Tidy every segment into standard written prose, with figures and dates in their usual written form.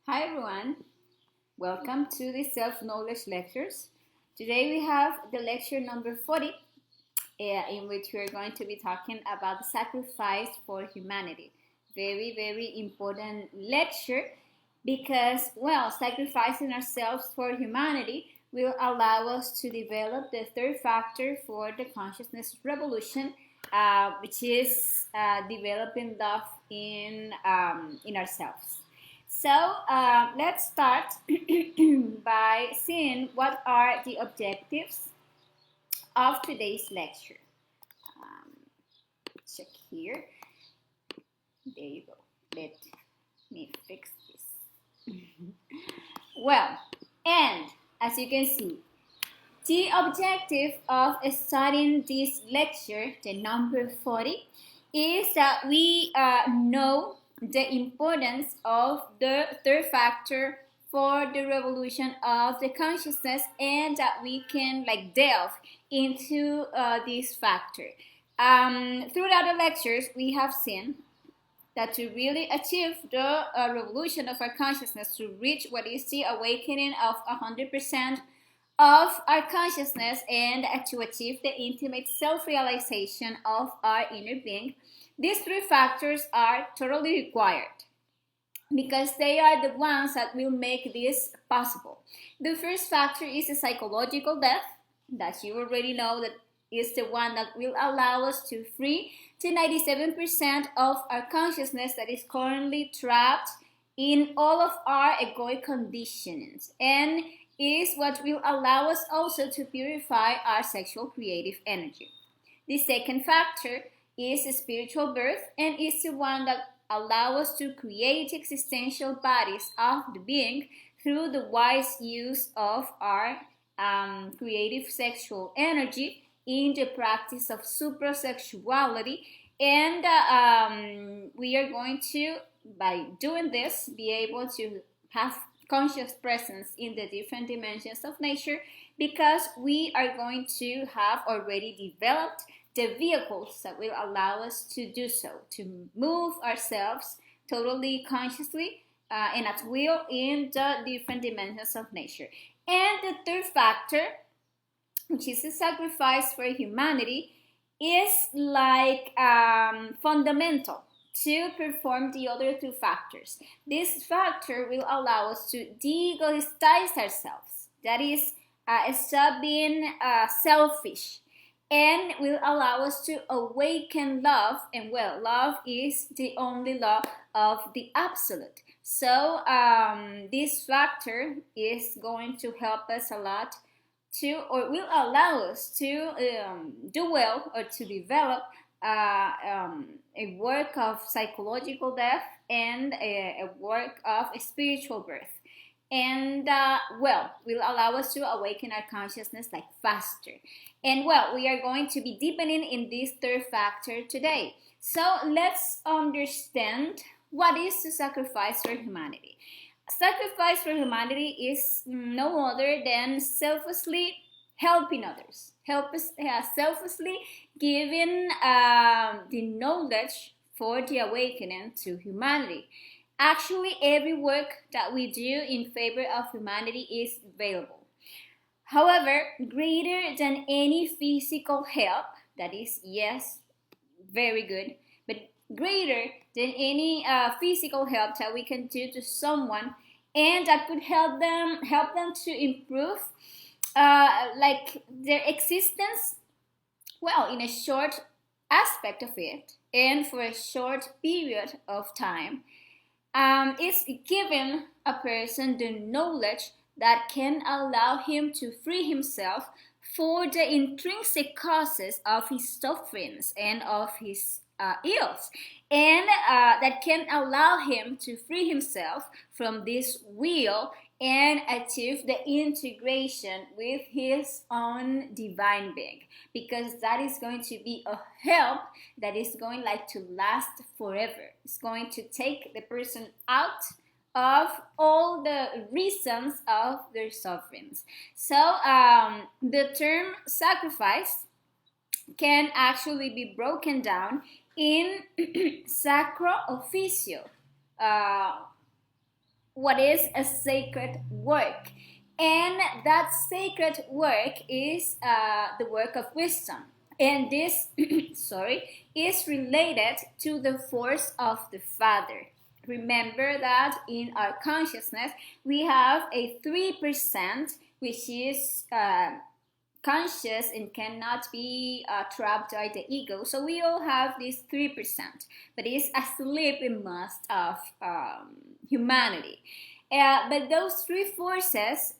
Hi everyone, welcome to the self-knowledge lectures. Today we have the lecture number 40 in which we are going to be talking about the sacrifice for humanity. Very important lecture because, well, sacrificing ourselves for humanity will allow us to develop the third factor for the consciousness revolution, which is developing love in ourselves. So let's start by seeing what are the objectives of today's lecture. Um, Check here. There you go. Let me fix this. Well, and as you can see, the objective of studying this lecture, the number 40, is that we know the importance of the third factor for the revolution of the consciousness, and that we can delve into this factor. Throughout the lectures, we have seen that to really achieve the revolution of our consciousness, to reach what is the awakening of 100% of our consciousness, and to achieve the intimate self-realization of our inner being, these three factors are totally required because they are the ones that will make this possible. The first factor is the psychological death, that you already know that is the one that will allow us to free the 97% of our consciousness that is currently trapped in all of our egoic conditionings, and is what will allow us also to purify our sexual creative energy. The second factor is spiritual birth, and is the one that allows us to create existential bodies of the being through the wise use of our creative sexual energy in the practice of suprasexuality. And we are going to, by doing this, be able to have conscious presence in the different dimensions of nature, because we are going to have already developed the vehicles that will allow us to do so, to move ourselves totally consciously and at will in the different dimensions of nature. And the third factor, which is the sacrifice for humanity, is fundamental to perform the other two factors. This factor will allow us to de-egoistize ourselves, that is, stop being selfish, and will allow us to awaken love. And well, love is the only law of the absolute. So this factor is going to help us a lot to, or will allow us to do well, or to develop a work of psychological death and a work of spiritual birth. And will allow us to awaken our consciousness faster. And well, we are going to be deepening in this third factor today. So let's understand what is the sacrifice for humanity. Sacrifice for humanity is no other than selflessly helping others, selflessly giving the knowledge for the awakening to humanity. Actually, every work that we do in favor of humanity is valuable. However, greater than any physical help, that is, yes, very good, but greater than any physical help that we can do to someone, and that could help them to improve their existence, well, in a short aspect of it and for a short period of time, is giving a person the knowledge that can allow him to free himself for the intrinsic causes of his sufferings and of his ills, and that can allow him to free himself from this wheel and achieve the integration with his own divine being, because that is going to be a help that is going to last forever. It's going to take the person out of all the reasons of their sufferings. So the term sacrifice can actually be broken down in sacro officio, what is a sacred work. And that sacred work is the work of wisdom. And this, sorry, is related to the force of the Father. Remember that in our consciousness, we have a 3%, which is conscious and cannot be trapped by the ego. So we all have this 3%, but it's asleep in most of humanity. But those three forces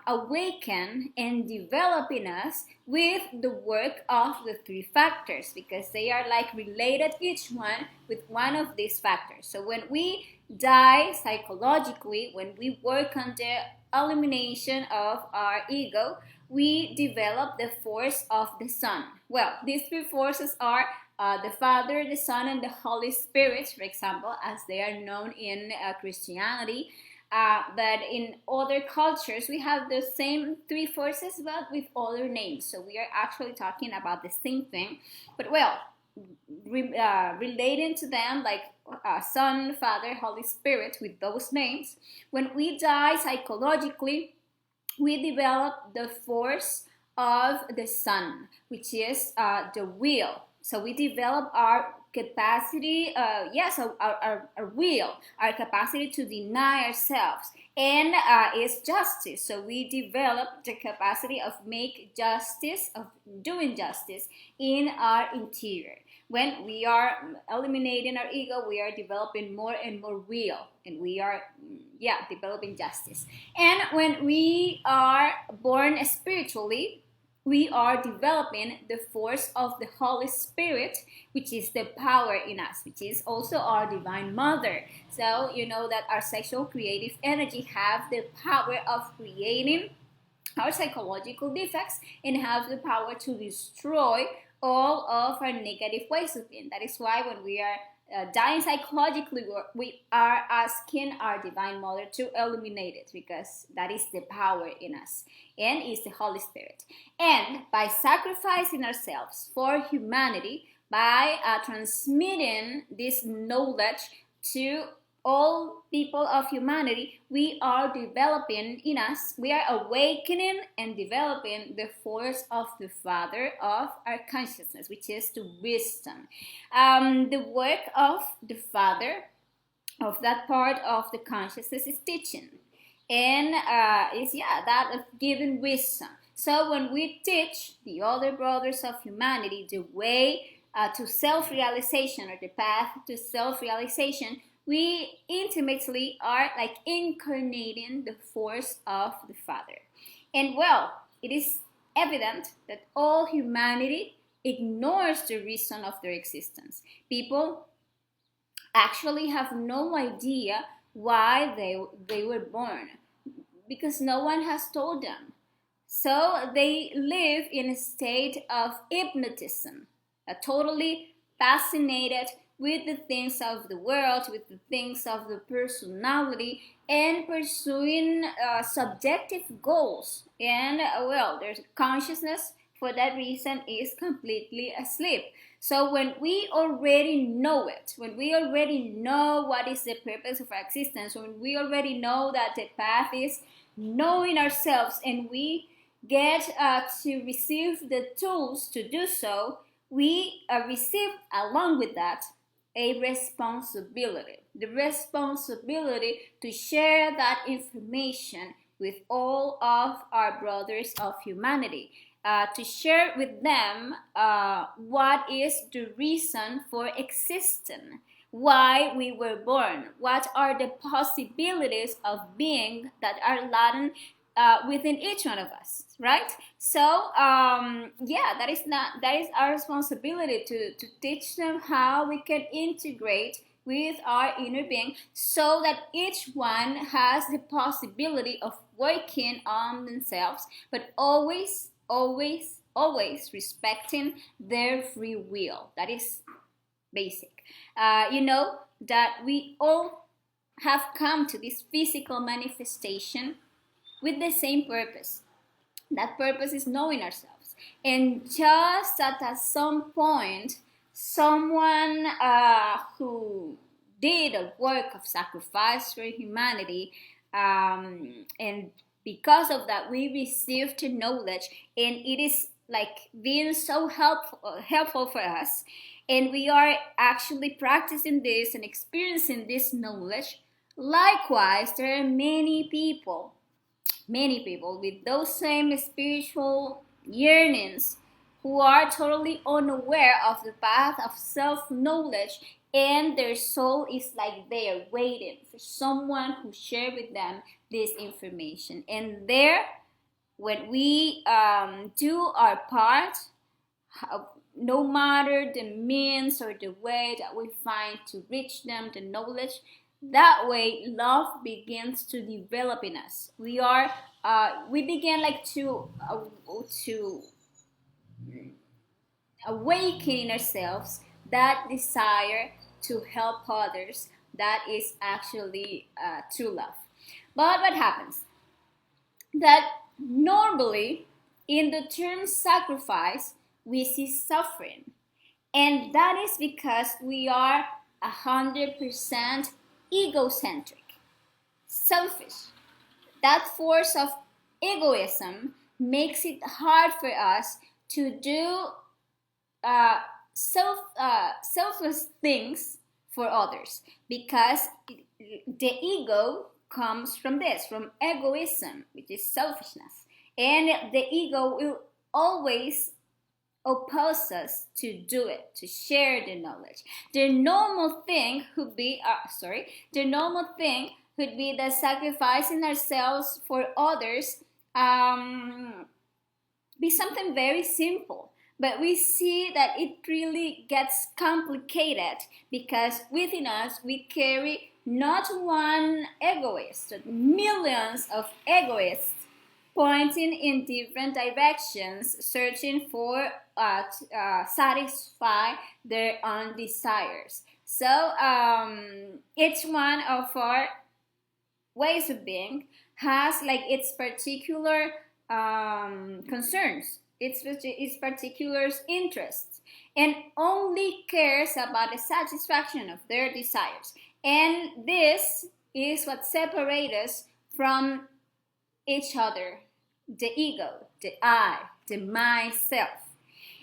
awaken and develop in us with the work of the three factors, because they are like related, each one with one of these factors. So when we die psychologically, when we work on the elimination of our ego, we develop the force of the Son. Well, these three forces are the Father, the Son, and the Holy Spirit, for example, as they are known in Christianity. But in other cultures, we have the same three forces, but with other names. So we are actually talking about the same thing. But well, relating to them, like Son, Father, Holy Spirit, with those names, when we die psychologically, we develop the force of the Son, which is the will. So we develop our capacity, our will, our capacity to deny ourselves, and is justice. So we develop the capacity of make justice, of doing justice in our interior. When we are eliminating our ego, we are developing more and more will, and we are, developing justice. And when we are born spiritually, we are developing the force of the Holy Spirit, which is the power in us, which is also our divine mother. So you know that our sexual creative energy have the power of creating our psychological defects and have the power to destroy all of our negative ways of being. That is why when we are dying psychologically, we are asking our divine mother to eliminate it, because that is the power in us and is the Holy Spirit. And by sacrificing ourselves for humanity, by transmitting this knowledge to all people of humanity, we are developing in us, we are awakening and developing the force of the Father of our consciousness, which is the wisdom. The work of the Father, of that part of the consciousness, is teaching, and is that of giving wisdom. So when we teach the other brothers of humanity the way to self-realization, or the path to self-realization, we intimately are like incarnating the force of the Father. And well, it is evident that all humanity ignores the reason of their existence. People actually have no idea why they were born, because no one has told them. So they live in a state of hypnotism, totally fascinated with the things of the world, with the things of the personality, and pursuing subjective goals. And their consciousness for that reason is completely asleep. So when we already know it, when we already know what is the purpose of our existence, when we already know that the path is knowing ourselves, and we get to receive the tools to do so, we receive along with that a responsibility. The responsibility to share that information with all of our brothers of humanity. To share with them what is the reason for existing, why we were born, what are the possibilities of being that are latent within each one of us, right? So that is our responsibility to teach them how we can integrate with our inner being, so that each one has the possibility of working on themselves, but always respecting their free will. That is basic. You know that we all have come to this physical manifestation with the same purpose. That purpose is knowing ourselves. And just at some point, someone who did a work of sacrifice for humanity, and because of that, we received knowledge, and it is like being so helpful for us, and we are actually practicing this and experiencing this knowledge. Likewise, there are many people with those same spiritual yearnings who are totally unaware of the path of self knowledge, and their soul is like they are waiting for someone who share with them this information. And there, when we do our part, no matter the means or the way that we find to reach them the knowledge, that way love begins to develop in us. We begin like to awaken in ourselves that desire to help others. That is actually true love. But what happens that normally in the term sacrifice we see suffering, and that is because we are 100% egocentric, selfish. That force of egoism makes it hard for us to do uh, selfless things for others, because the ego comes from this, from egoism, which is selfishness, and the ego will always oppose us to do it, to share the knowledge. The normal thing would be, the normal thing would be the sacrificing ourselves for others, be something very simple. But we see that it really gets complicated because within us we carry not one egoist, but millions of egoists pointing in different directions, searching for satisfy their own desires. So each one of our ways of being has like its particular concerns, its particular interests, and only cares about the satisfaction of their desires. And this is what separates us from each other, the ego, the I, the myself.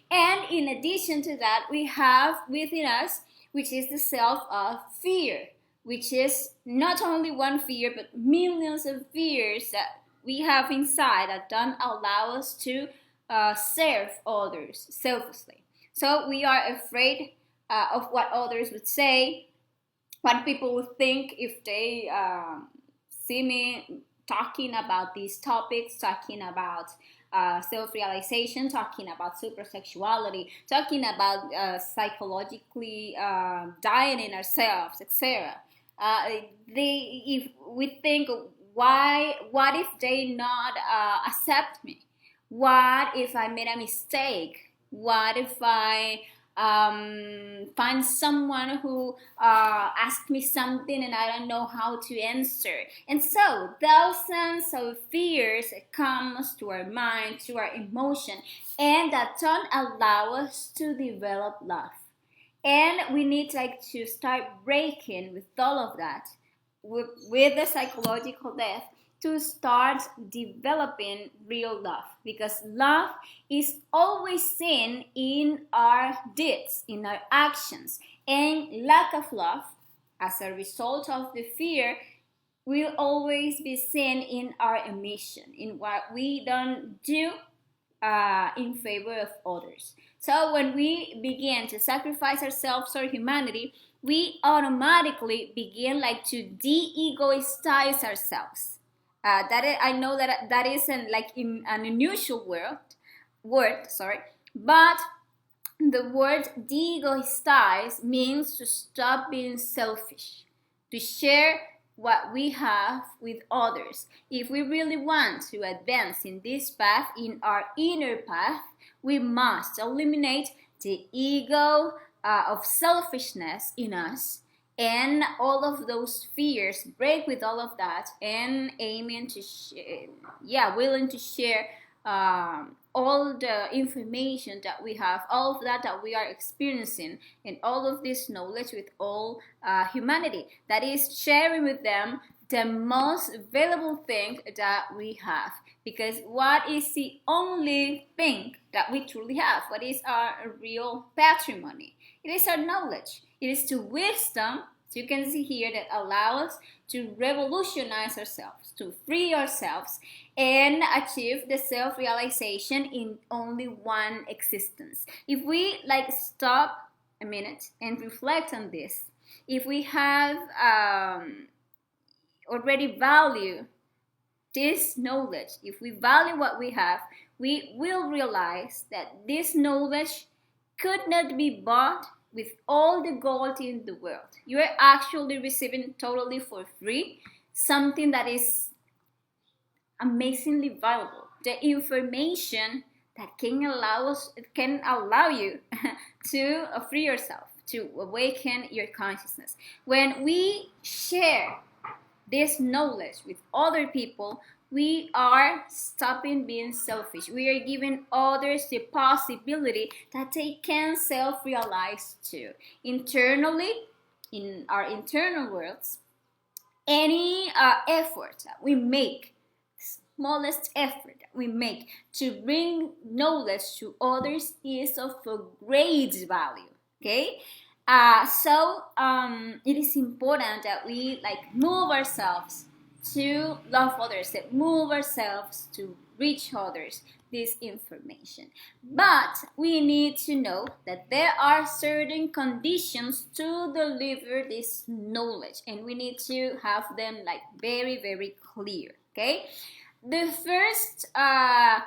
And in addition to that, we have within us, which is the self of fear, which is not only one fear, but millions of fears that we have inside that don't allow us to serve others selflessly. So we are afraid of what others would say, what people would think if they see me talking about these topics, talking about self-realization, talking about supersexuality, talking about psychologically dieting ourselves, etc. If we think, what if they not accept me? What if I made a mistake? What if I find someone who asked me something and I don't know how to answer? And so thousands of fears comes to our mind, to our emotion, and that don't allow us to develop love. And we need like to start breaking with all of that, with the psychological death, to start developing real love, because love is always seen in our deeds, in our actions, and lack of love as a result of the fear will always be seen in our omission, in what we don't do in favor of others. So when we begin to sacrifice ourselves for humanity, we automatically begin like to de-egoistize ourselves. I know that that isn't like an unusual word, but the word de-egoistize means to stop being selfish, to share what we have with others. If we really want to advance in this path, in our inner path, we must eliminate the ego of selfishness in us, and all of those fears, break with all of that, and aiming to willing to share all the information that we have, all of that we are experiencing, and all of this knowledge with all humanity. That is sharing with them the most valuable thing that we have. Because what is the only thing that we truly have? What is our real patrimony? It is our knowledge. It is the wisdom, so you can see here, that allows us to revolutionize ourselves, to free ourselves, and achieve the self-realization in only one existence. If we stop a minute and reflect on this, if we have already value this knowledge, if we value what we have, we will realize that this knowledge could not be bought with all the gold in the world. You are actually receiving totally for free something that is amazingly valuable. The information that can allow you to free yourself, to awaken your consciousness. When we share this knowledge with other people, we are stopping being selfish. We are giving others the possibility that they can self-realize too. Internally, in our internal worlds, any effort that we make, smallest effort that we make to bring knowledge to others is of a great value. Okay? So it is important that we move ourselves to love others, that move ourselves to reach others this information. But we need to know that there are certain conditions to deliver this knowledge, and we need to have them very, very clear. Okay? The first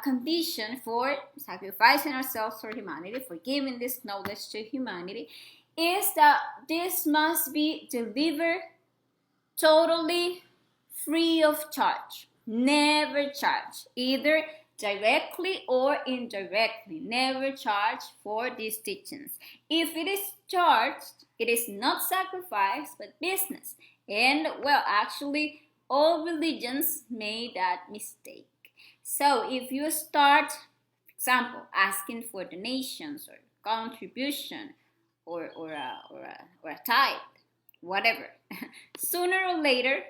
condition for sacrificing ourselves for humanity, for giving this knowledge to humanity, is that this must be delivered totally free of charge. Never charge, either directly or indirectly. Never charge for these teachings. If it is charged, it is not sacrifice but business. And well, actually, all religions made that mistake. So if you start, for example, asking for donations or contribution, or a tithe, whatever, sooner or later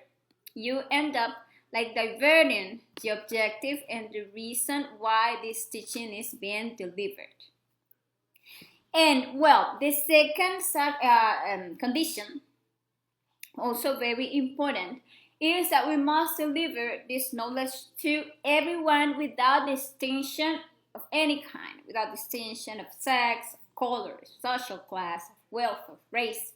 you end up diverting the objective and the reason why this teaching is being delivered. And well, the second condition, also very important, is that we must deliver this knowledge to everyone without distinction of any kind, without distinction of sex, color, social class, wealth, of race,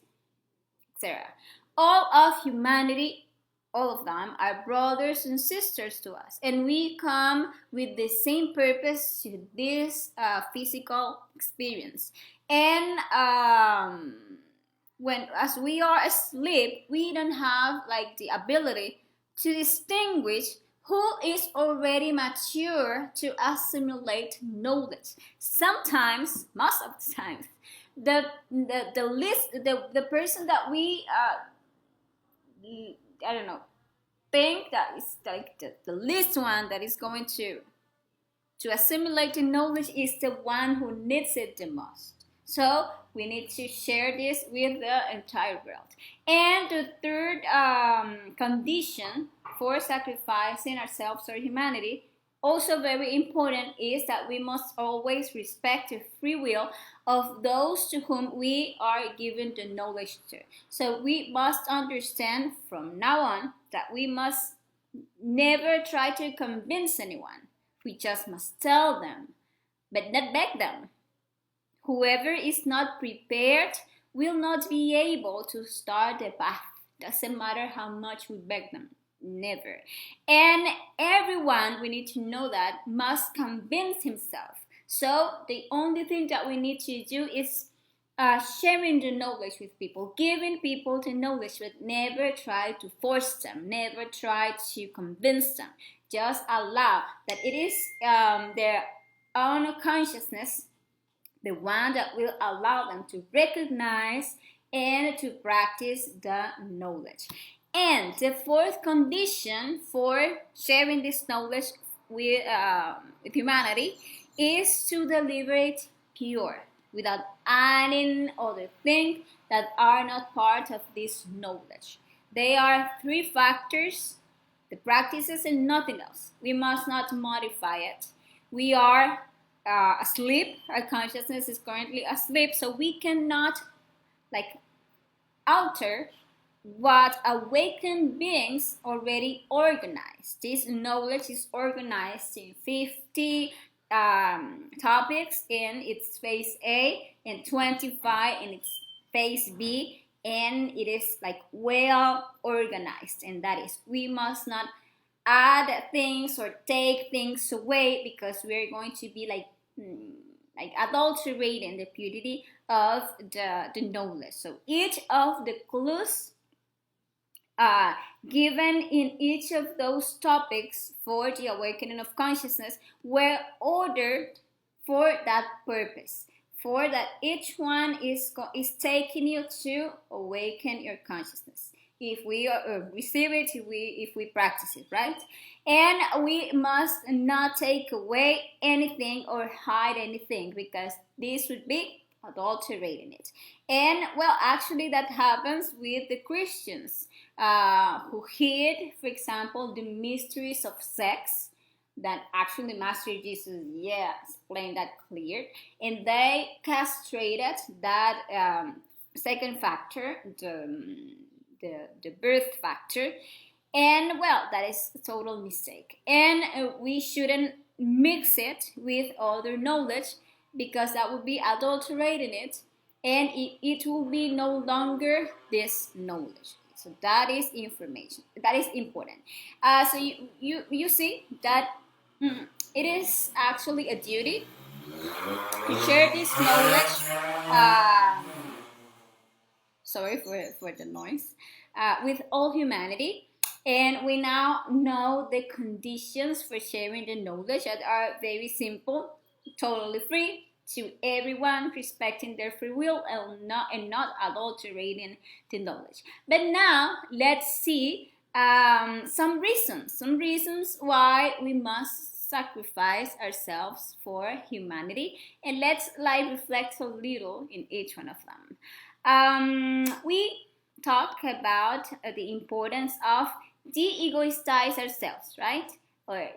etc. All of humanity, all of them, are brothers and sisters to us, and we come with the same purpose to this physical experience. And as we are asleep, we don't have the ability to distinguish who is already mature to assimilate knowledge. Sometimes, most of the time, the person that we think that is the least one that is going to assimilate the knowledge is the one who needs it the most. So we need to share this with the entire world. And the third condition for sacrificing ourselves or humanity, also very important, is that we must always respect the free will of those to whom we are giving the knowledge to. So we must understand from now on that we must never try to convince anyone. We just must tell them, but not beg them. Whoever is not prepared will not be able to start the path. Doesn't matter how much we beg them. Never. And everyone, we need to know that, must convince himself. So the only thing that we need to do is sharing the knowledge with people, giving people the knowledge, but never try to force them, never try to convince them. Just allow that it is their own consciousness, the one that will allow them to recognize and to practice the knowledge. And the fourth condition for sharing this knowledge with humanity is to deliver it pure, without adding other things that are not part of this knowledge. They are three factors: the practices and nothing else. We must not modify it. We are asleep. Our consciousness is currently asleep, so we cannot like alter what awakened beings already organized. This knowledge is organized in 50 topics in its phase A and 25 in its phase B, and it is like well organized, and that is, we must not add things or take things away, because we're going to be like adulterating the purity of the knowledge. So each of the clues given in each of those topics for the awakening of consciousness were ordered for that purpose, for that each one is taking you to awaken your consciousness. If we receive it, if we practice it, right? And we must not take away anything or hide anything, because this would be adulterating it. And well, actually, that happens with the Christians who hid, for example, the mysteries of sex, that actually Master Jesus, explained that clear, and they castrated that second factor, the birth factor, and well, that is a total mistake. And we shouldn't mix it with other knowledge, because that would be adulterating it, and it will be no longer this knowledge. So that is information. That is important. So you see that it is actually a duty to share this knowledge. Sorry for the noise. With all humanity. And we now know the conditions for sharing the knowledge that are very simple, totally free to everyone, respecting their free will and not adulterating the knowledge. But now let's see some reasons why we must sacrifice ourselves for humanity, and let's reflect a little in each one of them. We talk about the importance of de-egoistize ourselves, right? Or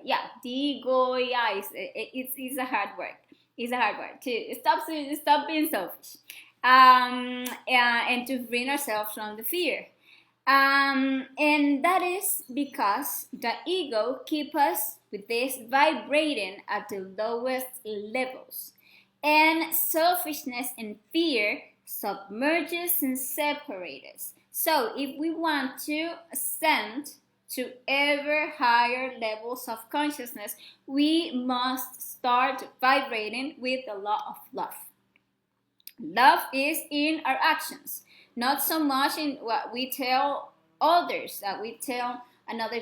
de-egoize. It's a hard word. It's a hard word to stop being selfish, and to bring ourselves from the fear. And that is because the ego keeps us with this vibrating at the lowest levels, and selfishness and fear submerges and separates us. So if we want to ascend to ever higher levels of consciousness, we must start vibrating with the law of love. Love is in our actions, not so much in what we tell others, that we tell another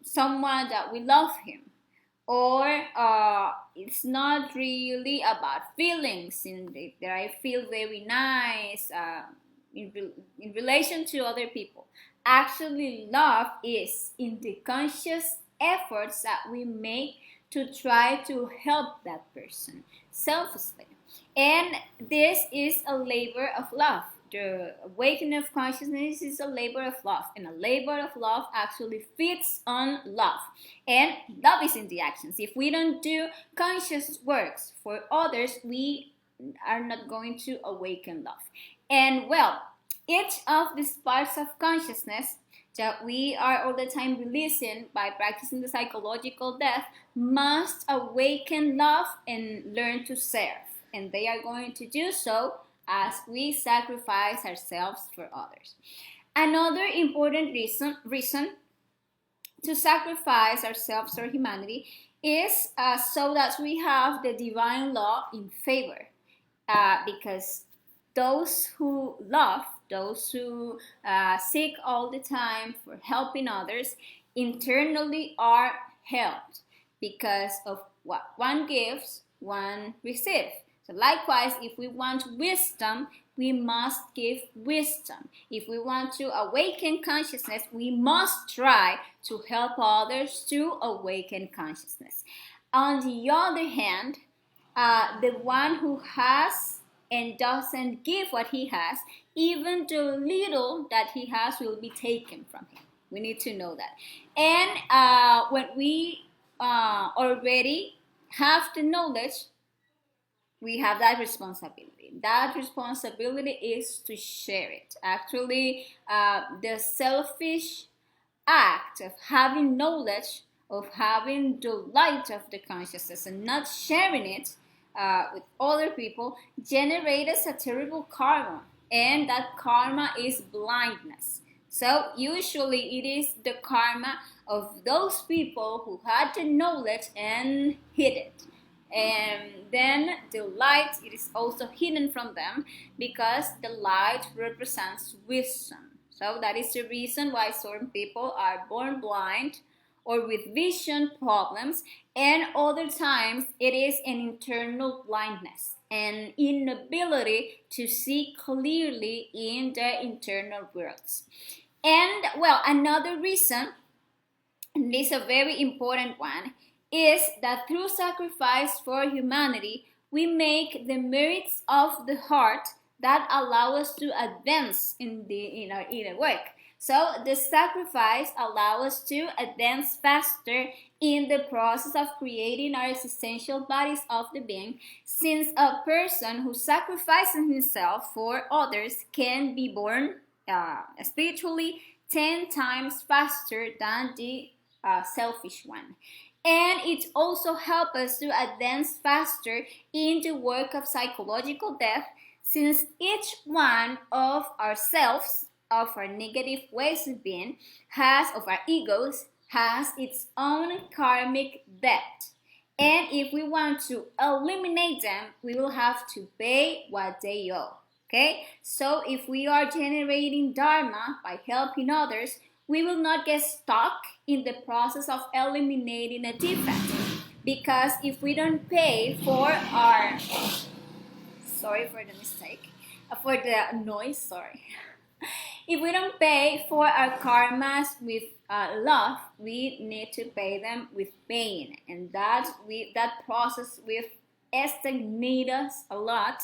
someone that we love him, or it's not really about feelings that I feel very nice in relation to other people. Actually, love is in the conscious efforts that we make to try to help that person selflessly. And this is a labor of love. The awakening of consciousness is a labor of love, and a labor of love actually feeds on love. And love is in the actions. If we don't do conscious works for others, we are not going to awaken love. And well, each of these parts of consciousness that we are all the time releasing by practicing the psychological death must awaken love and learn to serve. And they are going to do so as we sacrifice ourselves for others. Another important reason to sacrifice ourselves for humanity is so that we have the divine law in favor. Because those who love, those who seek all the time for helping others, internally are helped, because of what one gives, one receives. So likewise, if we want wisdom, we must give wisdom. If we want to awaken consciousness, we must try to help others to awaken consciousness. On the other hand, the one who has and doesn't give what he has, even the little that he has will be taken from him. We need to know that. And when we already have the knowledge, we have that responsibility. That responsibility is to share it. Actually, the selfish act of having knowledge, of having the light of the consciousness and not sharing it with other people, generates a terrible karma. And that karma is blindness. So usually it is the karma of those people who had the knowledge and hid it. And then the light, it is also hidden from them because the light represents wisdom. So that is the reason why certain people are born blind or with vision problems, and other times it is an internal blindness, an inability to see clearly in the internal worlds. And well, another reason, and this is a very important one, is that through sacrifice for humanity, we make the merits of the heart that allow us to advance in our inner work. So the sacrifice allows us to advance faster in the process of creating our existential bodies of the being, since a person who sacrifices himself for others can be born spiritually 10 times faster than the selfish one. And it also helps us to advance faster in the work of psychological death, since each one of ourselves, of our negative ways of being, of our egos, has its own karmic debt. And if we want to eliminate them, we will have to pay what they owe. Okay? So if we are generating dharma by helping others, we will not get stuck in the process of eliminating a defect. Because if we don't pay for our, sorry for the mistake, for the noise, sorry. If we don't pay for our karmas with love, we need to pay them with pain, and that process will stagnate us a lot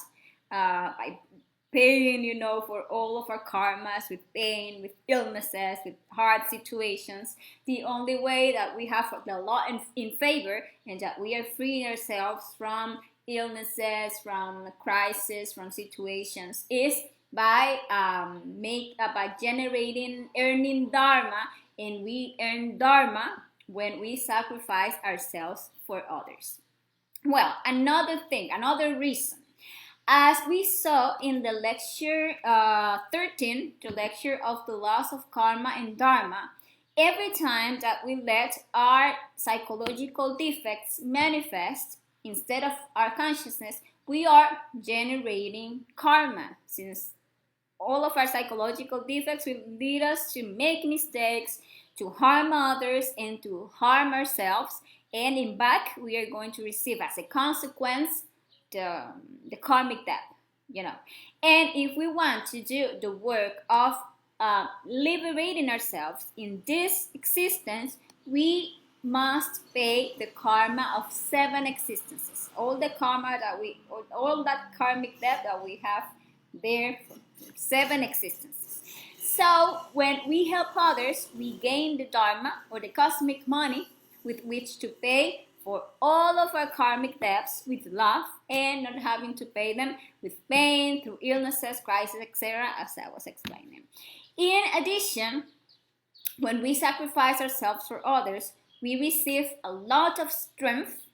by paying, for all of our karmas with pain, with illnesses, with hard situations. The only way that we have the law in favor and that we are freeing ourselves from illnesses, from crises, from situations is by earning dharma, and we earn dharma when we sacrifice ourselves for others. Well, another reason, as we saw in the lecture 13, the lecture of the laws of karma and dharma, every time that we let our psychological defects manifest instead of our consciousness, we are generating karma, since all of our psychological defects will lead us to make mistakes, to harm others, and to harm ourselves. And in back, we are going to receive as a consequence the karmic debt, And if we want to do the work of liberating ourselves in this existence, we must pay the karma of 7 existences. All that karmic debt that we have there for 7 existences. So when we help others, we gain the dharma or the cosmic money with which to pay for all of our karmic debts with love, and not having to pay them with pain, through illnesses, crises, etc., as I was explaining. In addition, when we sacrifice ourselves for others, we receive a lot of strength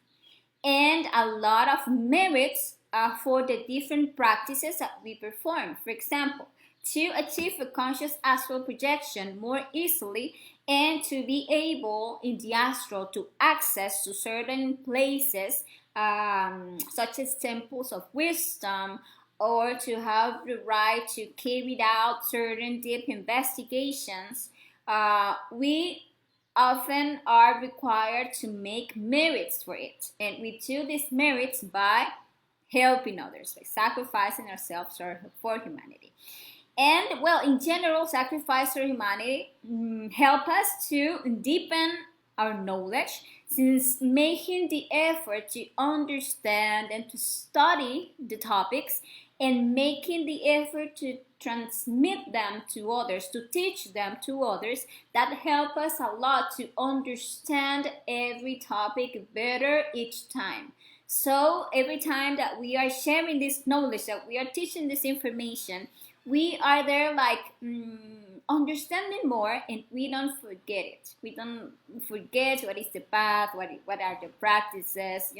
and a lot of merits for the different practices that we perform. For example, to achieve a conscious astral projection more easily, and to be able in the astral to access to certain places such as temples of wisdom, or to have the right to carry out certain deep investigations, we often are required to make merits for it. And we do these merits by helping others, by sacrificing ourselves for humanity. And well, in general, sacrifice for humanity help us to deepen our knowledge, since making the effort to understand and to study the topics and making the effort to transmit them to others, to teach them to others, that help us a lot to understand every topic better each time. So every time that we are sharing this knowledge, that we are teaching this information, we are there like understanding more, and we don't forget it. We don't forget what is the path, what are the practices.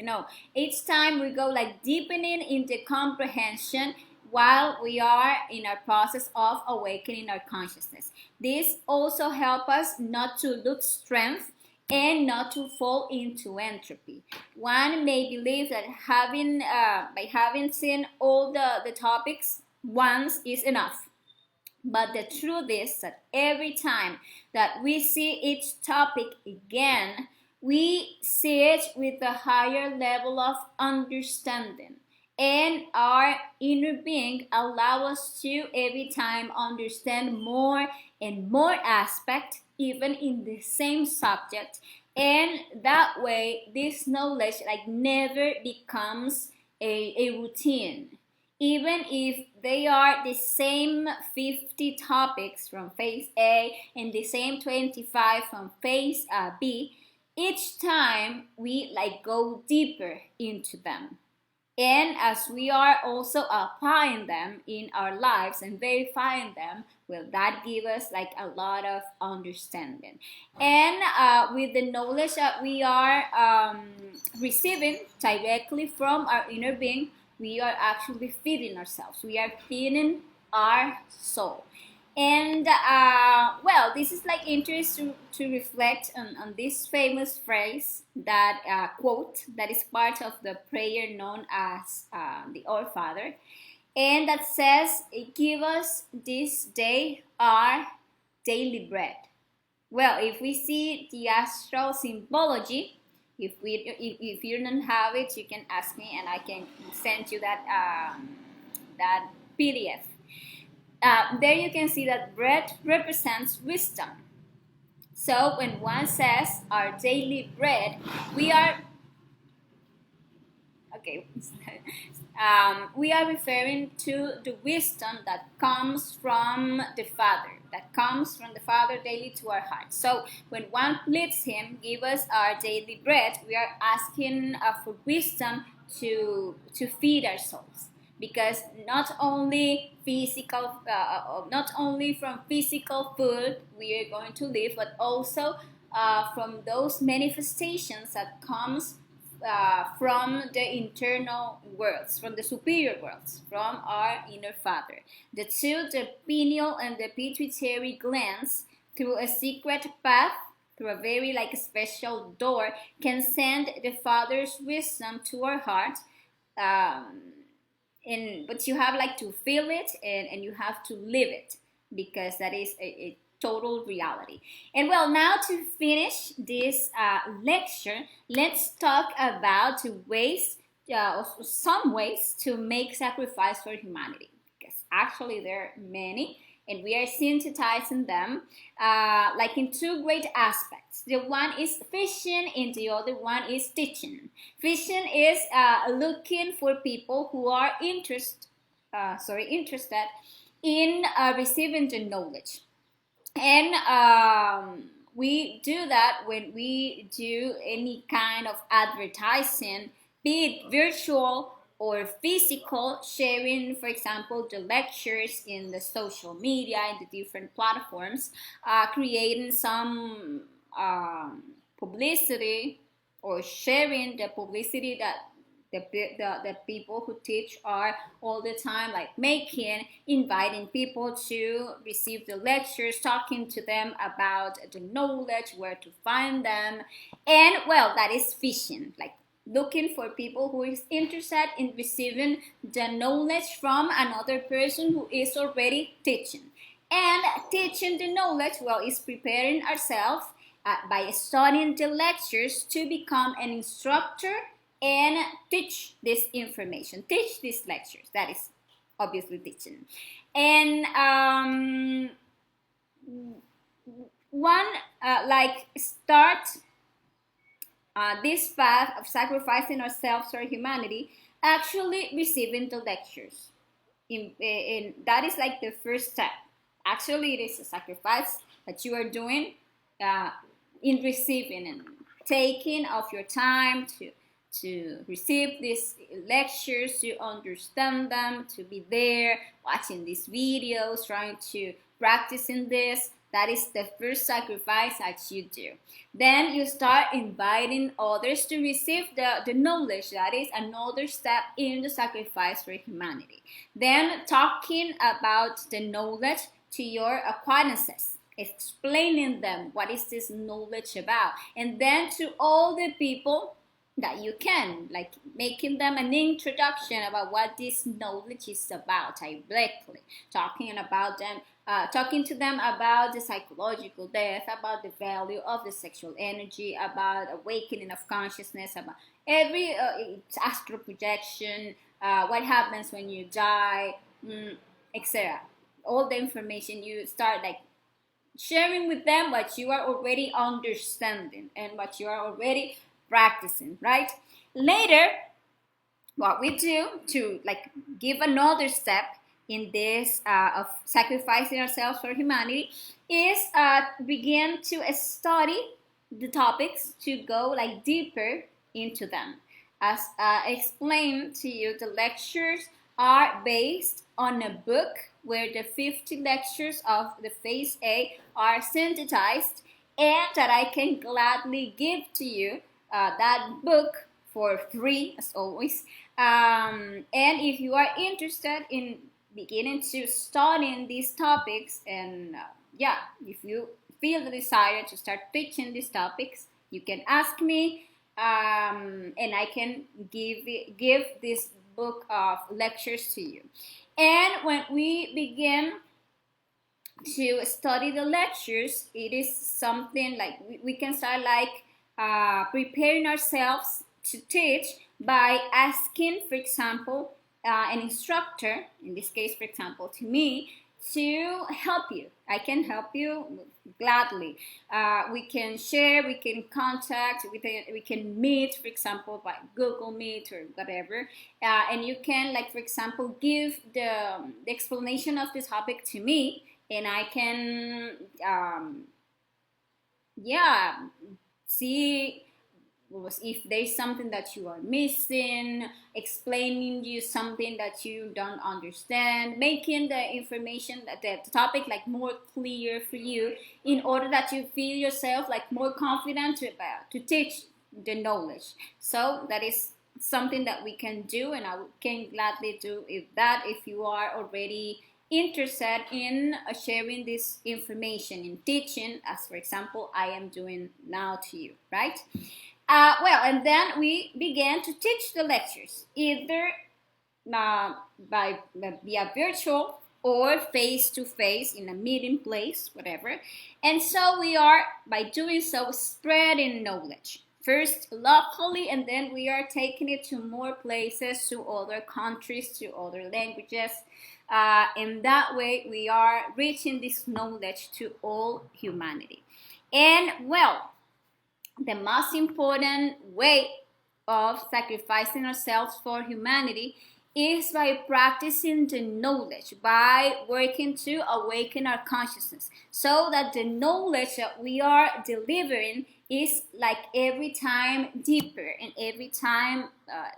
Each time we go like deepening in the comprehension while we are in our process of awakening our consciousness. This also helps us not to lose strength and not to fall into entropy. One may believe that by having seen all the topics once is enough. But the truth is that every time that we see each topic again, we see it with a higher level of understanding. And our inner being allow us to every time understand more and more aspect, even in the same subject. And that way, this knowledge like never becomes a routine. Even if they are the same 50 topics from phase A and the same 25 from phase B, each time we like go deeper into them. And as we are also applying them in our lives and verifying them, will that give us like a lot of understanding. And with the knowledge that we are receiving directly from our inner being, we are actually feeding ourselves. We are feeding our soul. And well, this is like interesting to reflect on this famous phrase, that quote that is part of the prayer known as the Our Father, and that says, "Give us this day our daily bread." Well, if we see the astral symbology, if you don't have it, you can ask me, and I can send you that PDF. There you can see that bread represents wisdom. So when one says our daily bread, we are okay. We are referring to the wisdom that comes from the Father daily to our hearts. So when one pleads Him, give us our daily bread, we are asking for wisdom to feed our souls. Because not only from physical food we are going to live, but also from those manifestations that comes from the internal worlds, from the superior worlds, from our inner Father. The two, the pineal and the pituitary glands, through a secret path, through a very like special door, can send the Father's wisdom to our heart. But you have like to feel it, and you have to live it, because that is a total reality. And well, now to finish this lecture, let's talk about some ways to make sacrifice for humanity, because actually there are many, and we are synthesizing them like in two great aspects. The one is fishing, and the other one is teaching. Fishing is looking for people who are interested in receiving the knowledge. And we do that when we do any kind of advertising, be it virtual or physical, sharing, for example, the lectures in the social media, in the different platforms, creating some publicity, or sharing the publicity that the people who teach are all the time like making, inviting people to receive the lectures, talking to them about the knowledge, where to find them. And well, that is fishing, like looking for people who is interested in receiving the knowledge from another person who is already teaching. And teaching the knowledge, well, is preparing ourselves by studying the lectures to become an instructor and teach this information, teach these lectures. That is obviously teaching. And one like start this path of sacrificing ourselves for humanity, actually receiving the lectures. That is like the first step. Actually, it is a sacrifice that you are doing uh, in receiving and taking of your time to receive these lectures, to understand them, to be there, watching these videos, trying to practicing this. That is the first sacrifice that you do. Then you start inviting others to receive the knowledge. That is another step in the sacrifice for humanity. Then talking about the knowledge to your acquaintances, explaining them what is this knowledge about, and then to all the people that you can, like making them an introduction about what this knowledge is about directly, talking to them about the psychological death, about the value of the sexual energy, about awakening of consciousness, about every astral projection, what happens when you die, etc. All the information you start like sharing with them what you are already understanding and what you are already practicing, right? Later, what we do to like give another step in this of sacrificing ourselves for humanity is begin to study the topics, to go like deeper into them. As I explained to you, the lectures are based on a book where the 50 lectures of the phase A are synthesized, and that I can gladly give to you that book for free, as always. And if you are interested in beginning to studying these topics, and if you feel the desire to start teaching these topics, you can ask me, and I can give this book of lectures to you. And when we begin to study the lectures, it is something like we can start like preparing ourselves to teach by asking, for example, an instructor, in this case, for example, to me, to help you. I can help you gladly. We can share, we can contact, we can meet, for example, by Google Meet or whatever. And you can, like, for example, give the explanation of this topic to me, and I can, see if there's something that you are missing, explaining you something that you don't understand, making the information, the topic like more clear for you, in order that you feel yourself like more confident to teach the knowledge. So that is something that we can do, and I can gladly do if you are already interested in sharing this information in teaching, as for example I am doing now to you, right? And then we began to teach the lectures, either via virtual or face to face in a meeting place, whatever. And so we are, by doing so, spreading knowledge. First locally, and then we are taking it to more places, to other countries, to other languages. In that way, we are reaching this knowledge to all humanity. And well, the most important way of sacrificing ourselves for humanity is by practicing the knowledge, by working to awaken our consciousness, so that the knowledge that we are delivering is like every time deeper and every time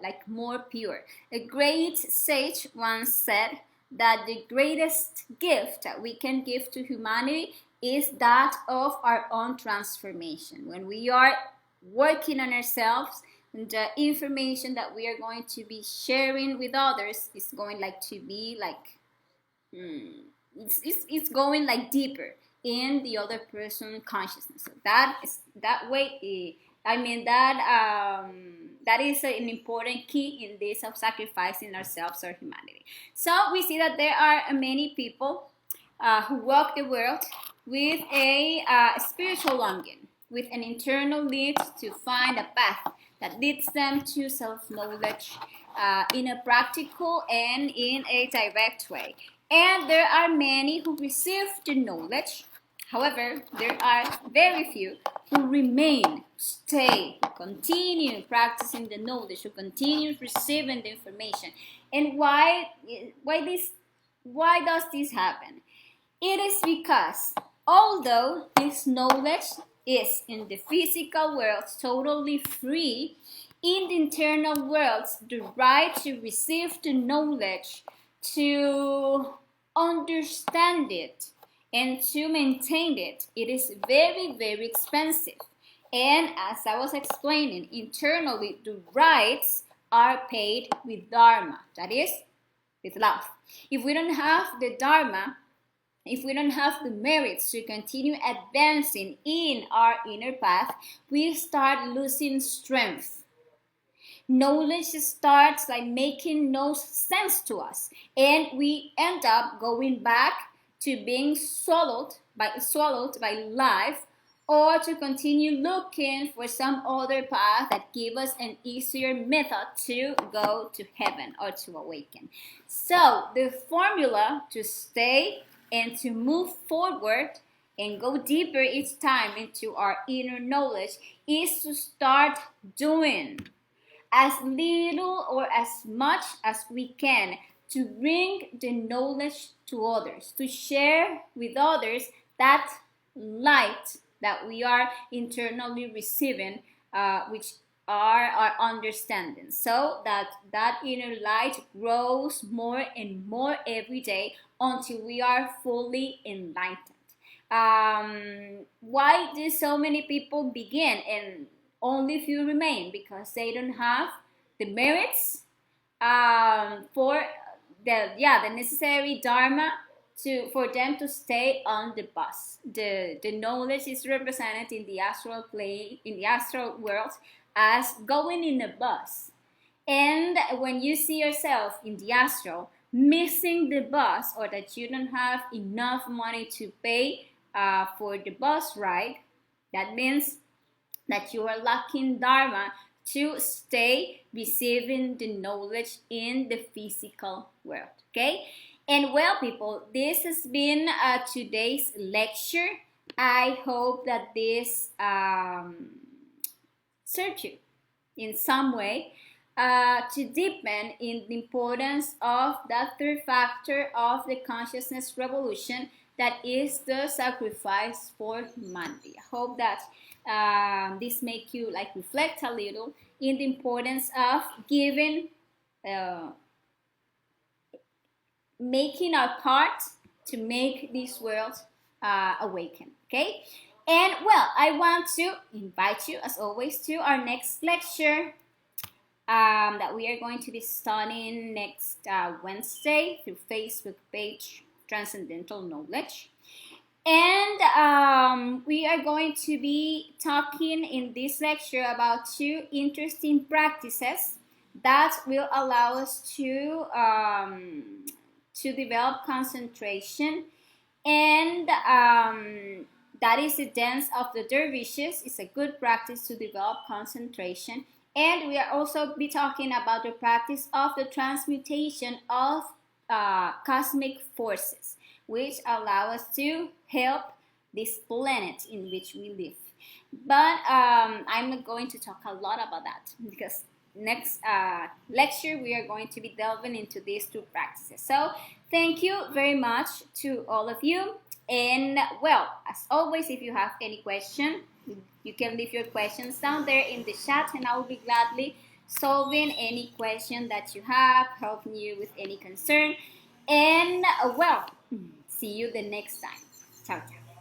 like more pure. A great sage once said that the greatest gift that we can give to humanity is that of our own transformation. When we are working on ourselves, the information that we are going to be sharing with others is going like to be like it's going like deeper in the other person consciousness. So that way. That is an important key in this of sacrificing ourselves or humanity. So we see that there are many people who walk the world with a spiritual longing, with an internal need to find a path that leads them to self-knowledge in a practical and in a direct way. And there are many who receive the knowledge. However, there are very few who remain, stay, who continue practicing the knowledge, who continue receiving the information. And why does this happen? It is because although this knowledge is in the physical world totally free, in the internal world, the right to receive the knowledge, to understand it, and to maintain it, it is very, very expensive. And as I was explaining, internally, the rights are paid with dharma, that is, with love. If we don't have the dharma, if we don't have the merits to continue advancing in our inner path, we start losing strength. Knowledge starts like making no sense to us, and we end up going back to being swallowed by life, or to continue looking for some other path that gives us an easier method to go to heaven or to awaken. So the formula to stay and to move forward and go deeper each time into our inner knowledge is to start doing as little or as much as we can to bring the knowledge to others, to share with others that light that we are internally receiving, which are our understanding, so that inner light grows more and more every day until we are fully enlightened. Why do so many people begin and only few remain? Because they don't have the merits for the necessary dharma for them to stay on the bus. The knowledge is represented in the astral plane, in the astral world, as going in a bus. And when you see yourself in the astral missing the bus, or that you don't have enough money to pay for the bus ride, that means that you are lacking dharma to stay receiving the knowledge in the physical world. Okay? And well, people, this has been today's lecture. I hope that this served you in some way to deepen in the importance of that third factor of the consciousness revolution, that is the sacrifice for humanity. I hope that this make you like reflect a little in the importance of giving, making our part to make this world awaken. Okay, and well, I want to invite you, as always, to our next lecture that we are going to be studying next Wednesday through Facebook page Transcendental Knowledge. And we are going to be talking in this lecture about two interesting practices that will allow us to develop concentration, and that is the dance of the dervishes. It's a good practice to develop concentration. And we are also be talking about the practice of the transmutation of cosmic forces, which allow us to help this planet in which we live. But I'm not going to talk a lot about that, because next lecture we are going to be delving into these two practices. So thank you very much to all of you. And well, as always, if you have any question, you can leave your questions down there in the chat, and I will be gladly solving any question that you have, helping you with any concern. And well, see you the next time. Ciao, ciao.